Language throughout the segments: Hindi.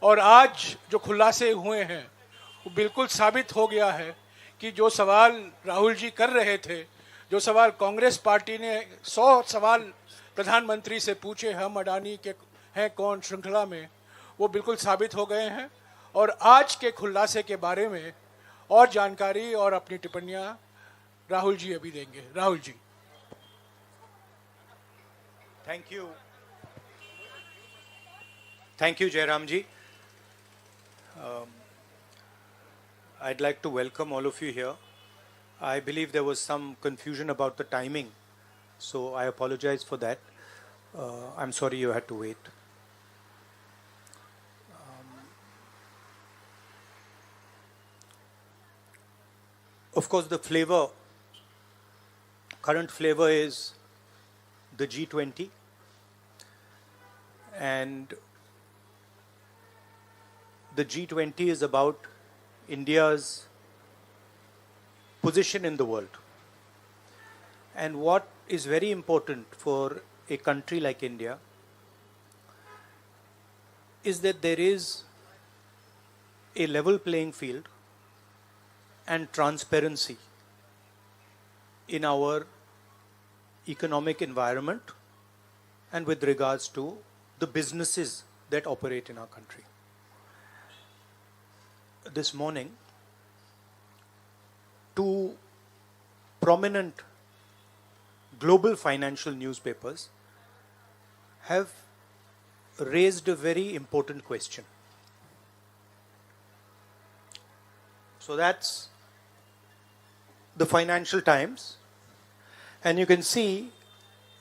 और आज जो खुलासे हुए हैं वो बिल्कुल साबित हो गया है कि जो सवाल राहुल जी कर रहे थे, जो सवाल कांग्रेस पार्टी ने 100 सवाल प्रधानमंत्री से पूछे हम अडानी के हैं कौन श्रृंखला में, वो बिल्कुल साबित हो गए हैं। और आज के खुलासे के बारे में और जानकारी और अपनी टिप्पणियां राहुल जी अभी देंगे। Rahul ji. Thank you Jairam ji. I'd like to welcome all of you here. I believe there was some confusion about the timing, so I apologize for that. I'm sorry you had to wait. Of course, the current flavor is the G20, and the G20 is about India's position in the world. And what is very important for a country like India is that there is a level playing field and transparency in our economic environment and with regards to the businesses that operate in our country. This morning, two prominent global financial newspapers have raised a very important question. So that's the Financial Times, and you can see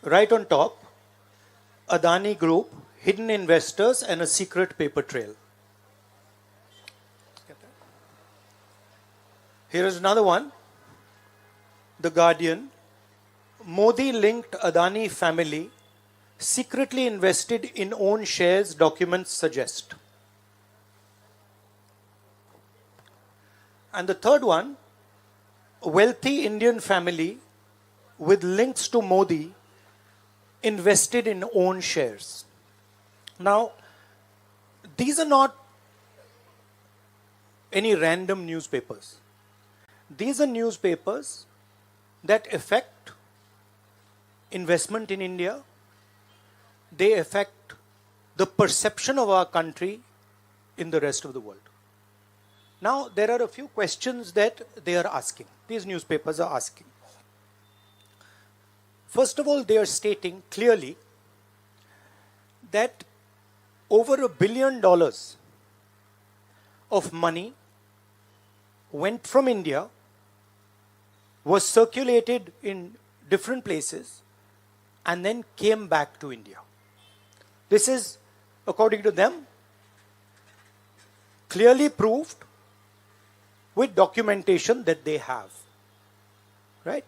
right on top, Adani Group, hidden investors and a secret paper trail. Here is another one, The Guardian, Modi linked Adani family, secretly invested in own shares, documents suggest. And the third one, wealthy Indian family with links to Modi invested in own shares. Now, these are not any random newspapers. These are newspapers that affect investment in India. They affect the perception of our country in the rest of the world. Now, there are a few questions that they are asking. These newspapers are asking. First of all, they are stating clearly that over $1 billion of money went from India, was circulated in different places, and then came back to India. This is, according to them, clearly proved with documentation that they have. Right?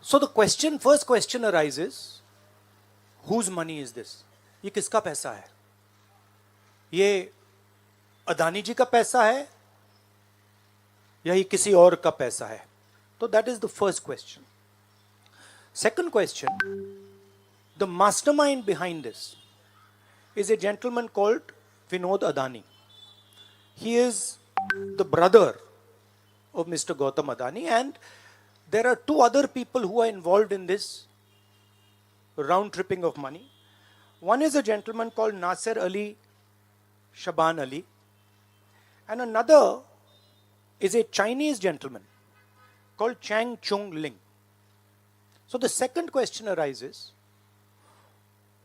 So the first question arises, whose money is this? ये किसका पैसा है? ये अदानी जी का पैसा है या ये किसी और का पैसा है? So that is the first question. Second question, the mastermind behind this is a gentleman called Vinod Adani. He is the brother of Mr. Gautam Adani, and there are two other people who are involved in this round tripping of money. One is a gentleman called Nasser Ali Shaban Ali, and another is a Chinese gentleman called Chang Chung Ling. So the second question arises,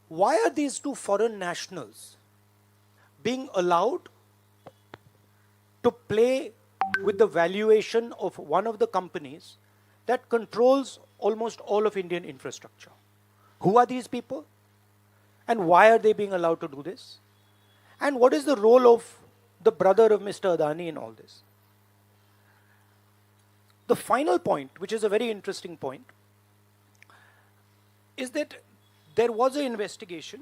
why are these two foreign nationals being allowed to play with the valuation of one of the companies that controls almost all of Indian infrastructure? Who are these people? And why are they being allowed to do this? And what is the role of the brother of Mr. Adani in all this? The final point, which is a very interesting point, is that there was an investigation,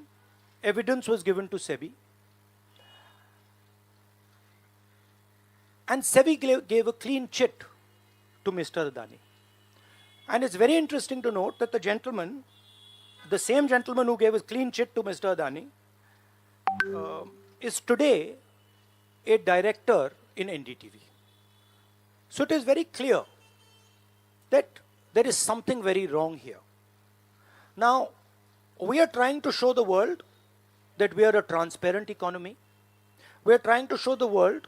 evidence was given to SEBI, and SEBI gave a clean chit to Mr. Adani. And it's very interesting to note that the same gentleman who gave a clean chit to Mr. Adani, is today a director in NDTV. So it is very clear that there is something very wrong here. Now, we are trying to show the world that we are a transparent economy. We are trying to show the world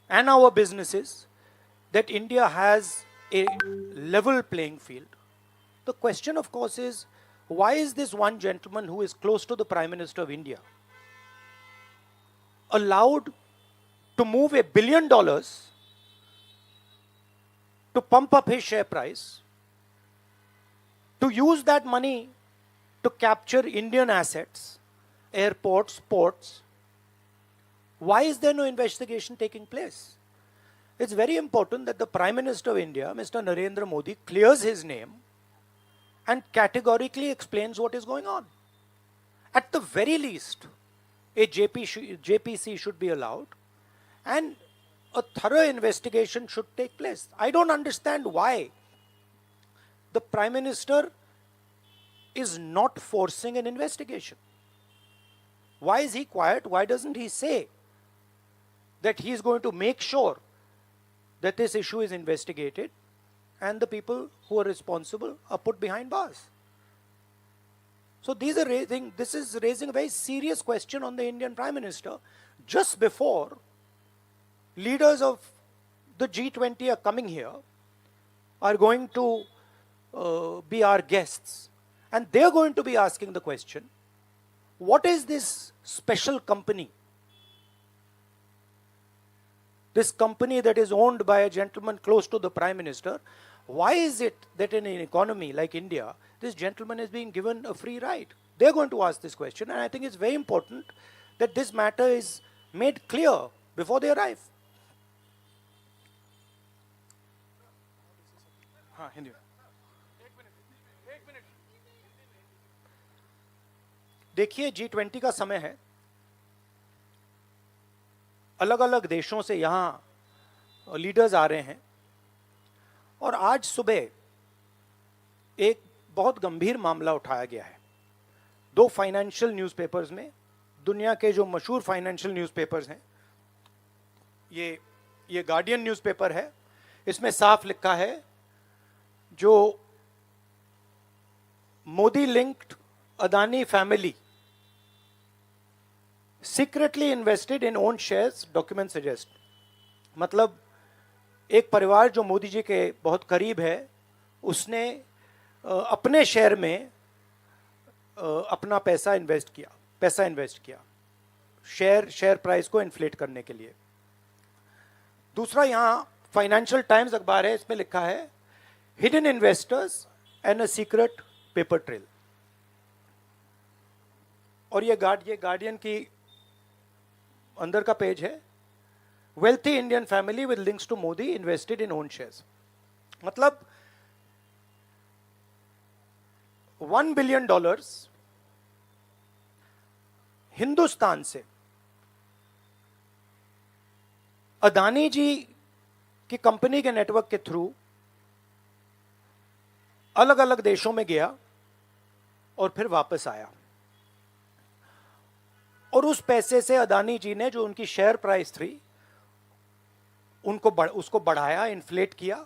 and our businesses that India has a level playing field. The question, of course, is why is this one gentleman who is close to the Prime Minister of India allowed to move $1 billion to pump up his share price, to use that money to capture Indian assets, airports, ports? Why is there no investigation taking place? It's very important that the Prime Minister of India, Mr. Narendra Modi, clears his name and categorically explains what is going on. At the very least, a JPC should be allowed and a thorough investigation should take place. I don't understand why the Prime Minister is not forcing an investigation. Why is he quiet? Why doesn't he say that he is going to make sure that this issue is investigated and the people who are responsible are put behind bars? So this is raising a very serious question on the Indian Prime Minister just before leaders of the G20 are coming here, are going to be our guests, and they're going to be asking the question, what is this special company? This company that is owned by a gentleman close to the Prime Minister, why is it that in an economy like India, this gentleman is being given a free ride? They're going to ask this question, and I think it's very important that this matter is made clear before they arrive. हाँ, हिंदी में। देखिए, G20 का समय है, अलग अलग देशों से यहाँ लीडर्स आ रहे हैं, और आज सुबह एक बहुत गंभीर मामला उठाया गया है। 2 फाइनेंशियल न्यूज़पेपर्स में, दुनिया के जो मशहूर फाइनेंशियल न्यूज़पेपर्स हैं, ये गार्डियन न्यूज़पेपर है, इसमें साफ लिखा है, जो Modi linked Adani family secretly invested in own shares, document suggest. मतलब एक परिवार जो मोदी जी के बहुत करीब है, उसने अपने शेयर में अपना पैसा इन्वेस्ट किया शेयर प्राइस को इन्फ्लेट करने के लिए। दूसरा, यहाँ फाइनेंशियल टाइम्स अखबार है, इसमें लिखा है hidden investors and a secret paper trail. और ये गार्डियन की अंदर का पेज है, wealthy Indian family with links to Modi invested in own shares. मतलब $1 बिलियन हिंदुस्तान से अदानी जी की कंपनी के नेटवर्क के थ्रू अलग अलग देशों में गया और फिर वापस आया, और उस पैसे से अदानी जी ने जो उनकी शेयर प्राइस थी उसको बढ़ाया, इन्फ्लेट किया,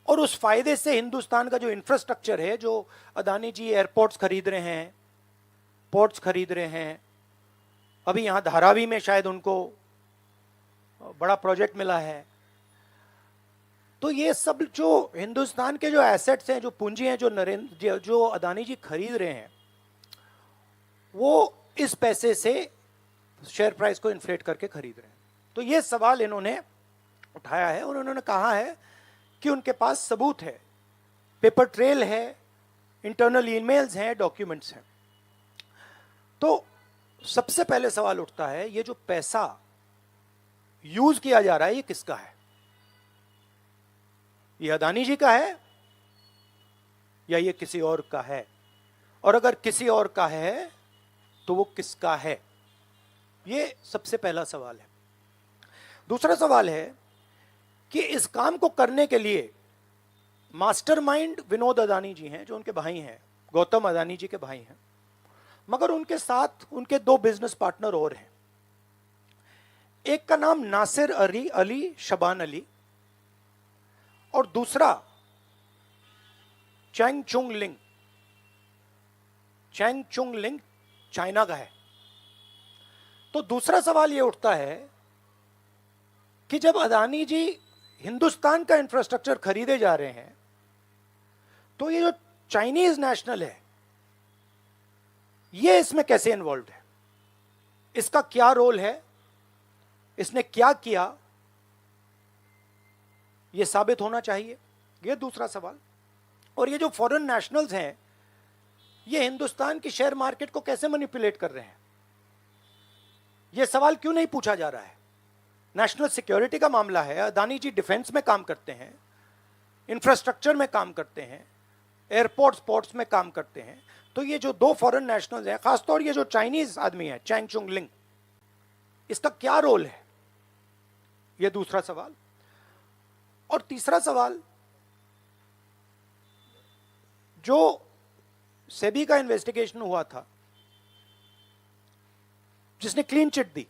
और उस फायदे से हिंदुस्तान का जो इंफ्रास्ट्रक्चर है, जो अदानी जी एयरपोर्ट्स खरीद रहे हैं, पोर्ट्स खरीद रहे हैं, अभी यहाँ धारावी में शायद उनको बड़ा प्रोजेक्ट मिला है, तो ये सब जो हिंदुस्तान के जो एसेट्स हैं, जो पूंजी हैं, जो अदानी जी खरीद रहे हैं, वो इस पैसे से शेयर प्राइस को इन्फ्लेट करके खरीद रहे हैं। तो ये सवाल इन्होंने उठाया है, और उन्होंने कहा है कि उनके पास सबूत है, पेपर ट्रेल है, इंटरनल ईमेल्स हैं, डॉक्यूमेंट्स हैं। तो सबसे पहले सवाल उठता है, ये जो पैसा यूज किया जा रहा है, ये किसका है? ये अदानी जी का है या ये किसी और का है? और अगर किसी और का है तो वो किसका है? ये सबसे पहला सवाल है। दूसरा सवाल है कि इस काम को करने के लिए मास्टरमाइंड विनोद अदानी जी हैं, जो उनके भाई हैं, गौतम अदानी जी के भाई हैं, मगर उनके साथ उनके दो बिजनेस पार्टनर और हैं। एक का नाम नासिर अली शबान अली और दूसरा चैंग चुंग लिंग। चैंग चुंग लिंग चाइना का है। तो दूसरा सवाल यह उठता है कि जब अदानी जी हिंदुस्तान का इंफ्रास्ट्रक्चर खरीदे जा रहे हैं, तो ये जो चाइनीज नेशनल है, ये इसमें कैसे इन्वॉल्व है? इसका क्या रोल है? इसने क्या किया? यह साबित होना चाहिए। यह दूसरा सवाल। और ये जो फॉरेन नेशनल्स हैं, ये हिंदुस्तान की शेयर मार्केट को कैसे मैनिपुलेट कर रहे हैं? यह सवाल क्यों नहीं पूछा जा रहा है? नेशनल सिक्योरिटी का मामला है। अदानी जी डिफेंस में काम करते हैं, इंफ्रास्ट्रक्चर में काम करते हैं, एयरपोर्ट्स पोर्ट्स में काम करते हैं। तो ये जो दो फॉरेन नेशनल्स हैं, खासतौर ये जो चाइनीज आदमी है चैंग चुंग लिंग, इसका क्या रोल है? यह दूसरा सवाल। और तीसरा सवाल, जो सेबी का इन्वेस्टिगेशन हुआ था, जिसने क्लीन चिट दी,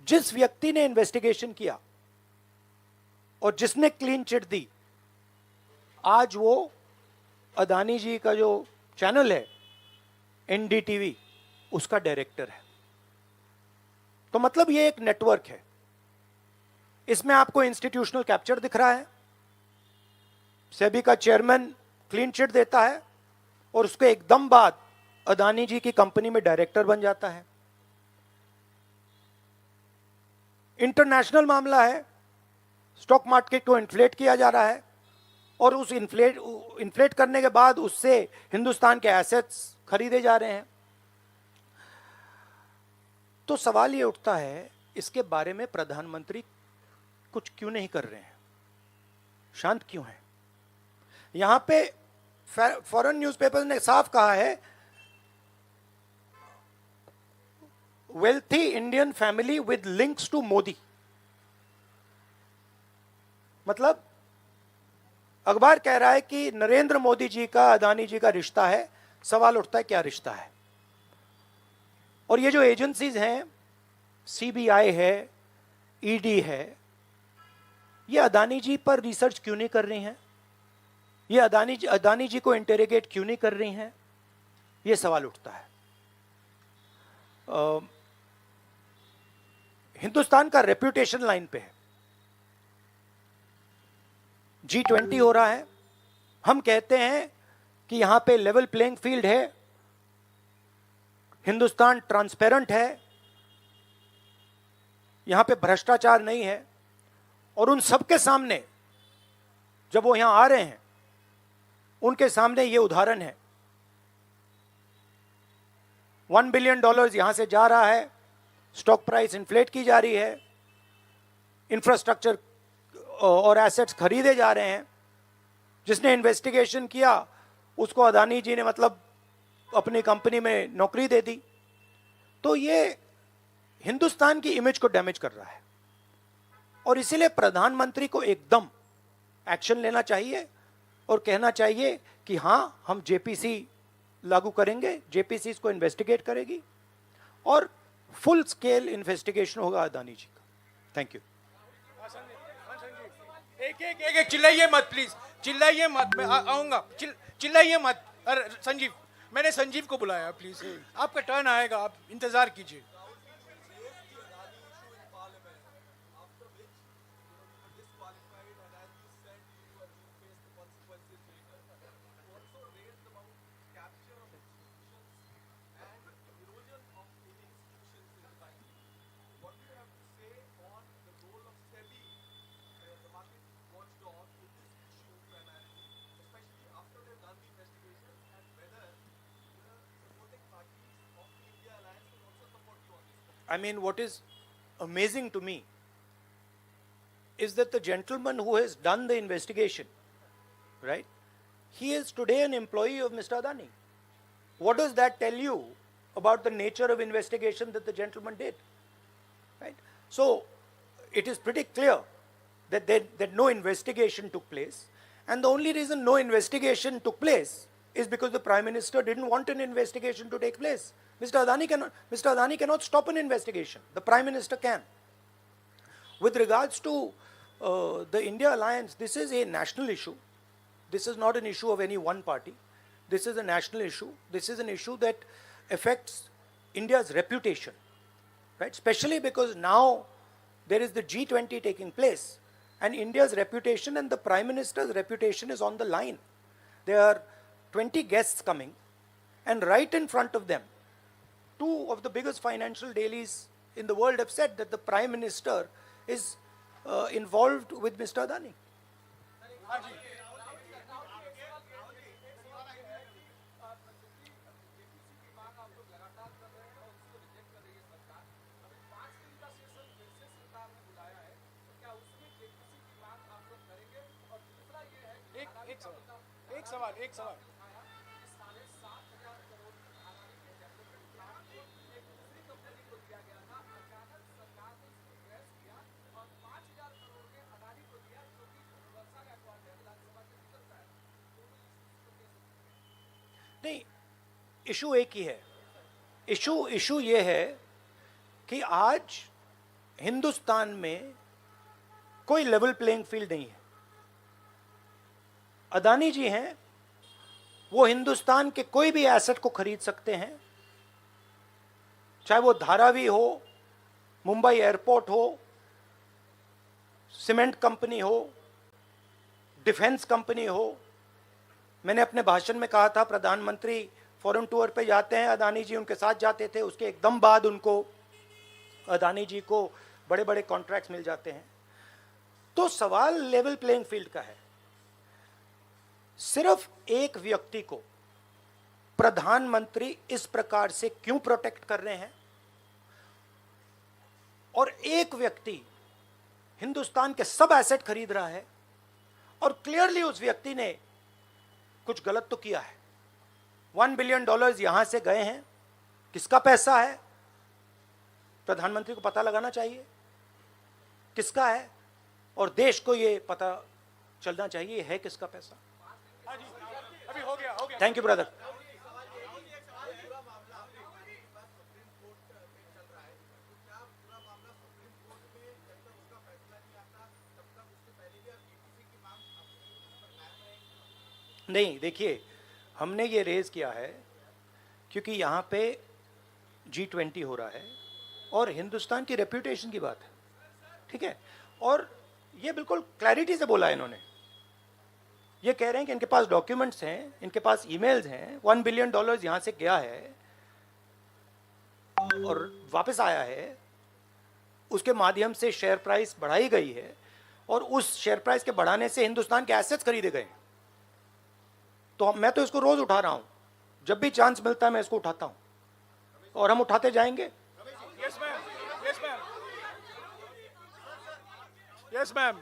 जिस व्यक्ति ने इन्वेस्टिगेशन किया और जिसने क्लीन चिट दी, आज वो अदानी जी का जो चैनल है एनडीटीवी, उसका डायरेक्टर है। तो मतलब ये एक नेटवर्क है। इसमें आपको इंस्टीट्यूशनल कैप्चर दिख रहा है। सेबी का चेयरमैन क्लीन चिट देता है और उसके एकदम बाद अदानी जी की कंपनी में डायरेक्टर बन जाता है। इंटरनेशनल मामला है, स्टॉक मार्केट को इन्फ्लेट किया जा रहा है और उस इन्फ्लेट करने के बाद उससे हिंदुस्तान के एसेट्स खरीदे जा रहे हैं। तो सवाल ये उठता है, इसके बारे में प्रधानमंत्री कुछ क्यों नहीं कर रहे हैं? शांत क्यों है? यहां पे फॉरेन न्यूज़पेपर ने साफ कहा है, wealthy Indian family with links to Modi. मतलब अखबार कह रहा है कि नरेंद्र मोदी जी का अदानी जी का रिश्ता है। सवाल उठता है, क्या रिश्ता है? और ये जो एजेंसीज हैं, सीबीआई है, ईडी है, ये अदानी जी पर रिसर्च क्यों नहीं कर रही हैं? ये अदानी जी को इंटेरोगेट क्यों नहीं कर रही हैं? ये सवाल उठता है। हिंदुस्तान का रेप्यूटेशन लाइन पे है। G20 हो रहा है, हम कहते हैं कि यहां पे लेवल प्लेइंग फील्ड है, हिंदुस्तान ट्रांसपेरेंट है, यहां पे भ्रष्टाचार नहीं है। और उन सबके सामने जब वो यहां आ रहे हैं, उनके सामने ये उदाहरण है। $1 बिलियन यहां से जा रहा है, स्टॉक प्राइस इन्फ्लेट की जा रही है, इंफ्रास्ट्रक्चर और एसेट्स खरीदे जा रहे हैं। जिसने इन्वेस्टिगेशन किया उसको अदानी जी ने मतलब अपनी कंपनी में नौकरी दे दी। तो ये हिंदुस्तान की इमेज को डैमेज कर रहा है और इसीलिए प्रधानमंत्री को एकदम एक्शन लेना चाहिए और कहना चाहिए कि हां, हम जेपीसी लागू करेंगे, जेपीसी इसको इन्वेस्टिगेट करेगी और फुल स्केल इन्वेस्टिगेशन होगा अदानी जी का। Thank you. एक चिल्लाइए मत प्लीज, चिल्लाइए मत, मैं आऊंगा। चिल्लाइए मत। अरे संजीव, मैंने संजीव को बुलाया, प्लीज आपका टर्न आएगा, आप इंतजार कीजिए। I mean, what is amazing to me is that the gentleman who has done the investigation, right, he is today an employee of Mr. Adani. What does that tell you about the nature of investigation that the gentleman did? Right? So, it is pretty clear that no investigation took place, and the only reason no investigation took place is because the Prime Minister didn't want an investigation to take place. Mr. Adani cannot stop an investigation. The Prime Minister can. With regards to the India alliance, this is a national issue. This is not an issue of any one party. This is a national issue. This is an issue that affects India's reputation, right? Especially because now there is the G20 taking place, and India's reputation and the Prime Minister's reputation is on the line. There are 20 guests coming, and right in front of them, two of the biggest financial dailies in the world have said that the Prime Minister is involved with Mr. Adani. एक सवाल नहीं, इशू एक ही है. इशू ये है कि आज हिंदुस्तान में कोई लेवल प्लेइंग फील्ड नहीं है. अदानी जी हैं, वो हिंदुस्तान के कोई भी एसेट को खरीद सकते हैं, चाहे वो धारावी हो, मुंबई एयरपोर्ट हो, सीमेंट कंपनी हो, डिफेंस कंपनी हो. मैंने अपने भाषण में कहा था प्रधानमंत्री फॉरेन टूर पे जाते हैं, अदानी जी उनके साथ जाते थे, उसके एकदम बाद उनको अदानी जी को बड़े बड़े कॉन्ट्रैक्ट्स मिल जाते हैं. तो सवाल लेवल प्लेइंग फील्ड का है. सिर्फ एक व्यक्ति को प्रधानमंत्री इस प्रकार से क्यों प्रोटेक्ट कर रहे हैं, और एक व्यक्ति हिंदुस्तान के सब एसेट खरीद रहा है, और क्लियरली उस व्यक्ति ने कुछ गलत तो किया है. $1 बिलियन यहां से गए हैं, किसका पैसा है प्रधानमंत्री को पता लगाना चाहिए किसका है, और देश को यह पता चलना चाहिए है किसका पैसा. अभी हो गया. Thank you brother. नहीं, देखिए, हमने ये रेज किया है क्योंकि यहाँ पे G20 हो रहा है और हिंदुस्तान की रेप्यूटेशन की बात है, ठीक है. और ये बिल्कुल क्लैरिटी से बोला है इन्होंने. ये कह रहे हैं कि इनके पास डॉक्यूमेंट्स हैं, इनके पास ईमेल्स हैं, $1 बिलियन यहाँ से गया है और वापस आया है, उसके माध्यम से शेयर प्राइस बढ़ाई गई है, और उस शेयर प्राइस के बढ़ाने से हिंदुस्तान के एसेट्स खरीदे गए. तो मैं तो इसको रोज उठा रहा हूं, जब भी चांस मिलता है मैं इसको उठाता हूं, और हम उठाते जाएंगे. Yes ma'am. Yes ma'am.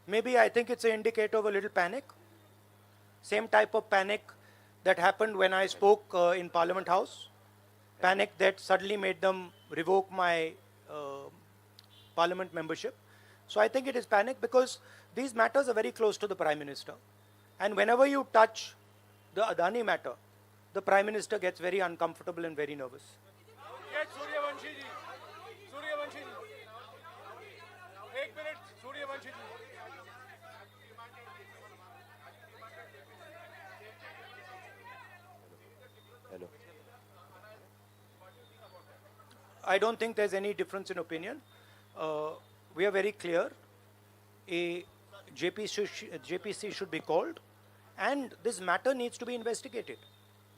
Maybe I think it's an indicator of a little panic. Same type of panic that happened when I spoke in Parliament House. Panic that suddenly made them revoke my Parliament membership. So I think it is panic because these matters are very close to the Prime Minister. And whenever you touch the Adani matter, the Prime Minister gets very uncomfortable and very nervous. Yes, Suryavanshi ji. Suryavanshi ji. 1 minute, Suryavanshi ji. Hello. I don't think there's any difference in opinion. We are very clear. A JPC should be called, and this matter needs to be investigated.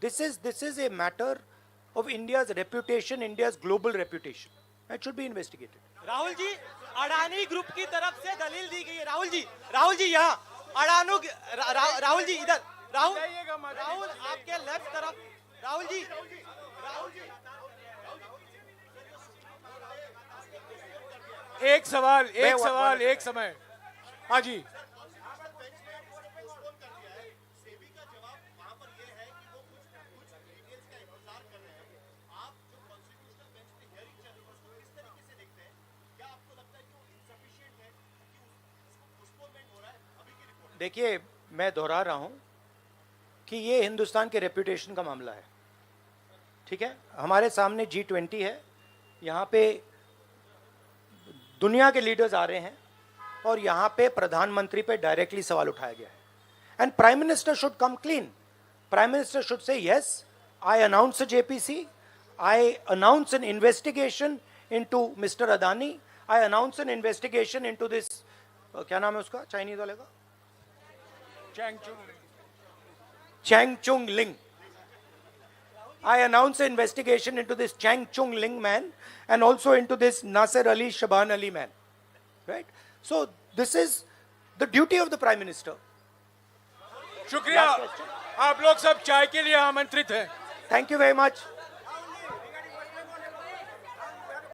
This is a matter of India's reputation, India's global reputation. It should be investigated. Rahul ji, Adani group की तरफ से दलील दी गई है. राहुल जी यहाँ राहुल जी इधर. राहुल आपके लेफ्ट तरफ. राहुल जी. एक सवाल एक समय. हाँ जी. देखिए, मैं दोहरा रहा हूं कि ये हिंदुस्तान के रेपुटेशन का मामला है, ठीक है। हमारे सामने G20 है, यहाँ पे दुनिया के लीडर्स आ रहे हैं और यहाँ पे प्रधानमंत्री पे डायरेक्टली सवाल उठाया गया है। And prime minister should come clean. Prime minister should say yes, I announce a JPC, I announce an investigation into Mr. Adani, I announce an investigation into this क्या नाम है उसका चाइनीज वाले का, चैंग चुंग लिंग. I announce an investigation into this Chang Chung Ling man and also into this Nasser Ali Shaban Ali man. Right? So this is the duty of the Prime Minister. शुक्रिया, आप लोग सब चाय के लिए आमंत्रित हैं. Thank you very much.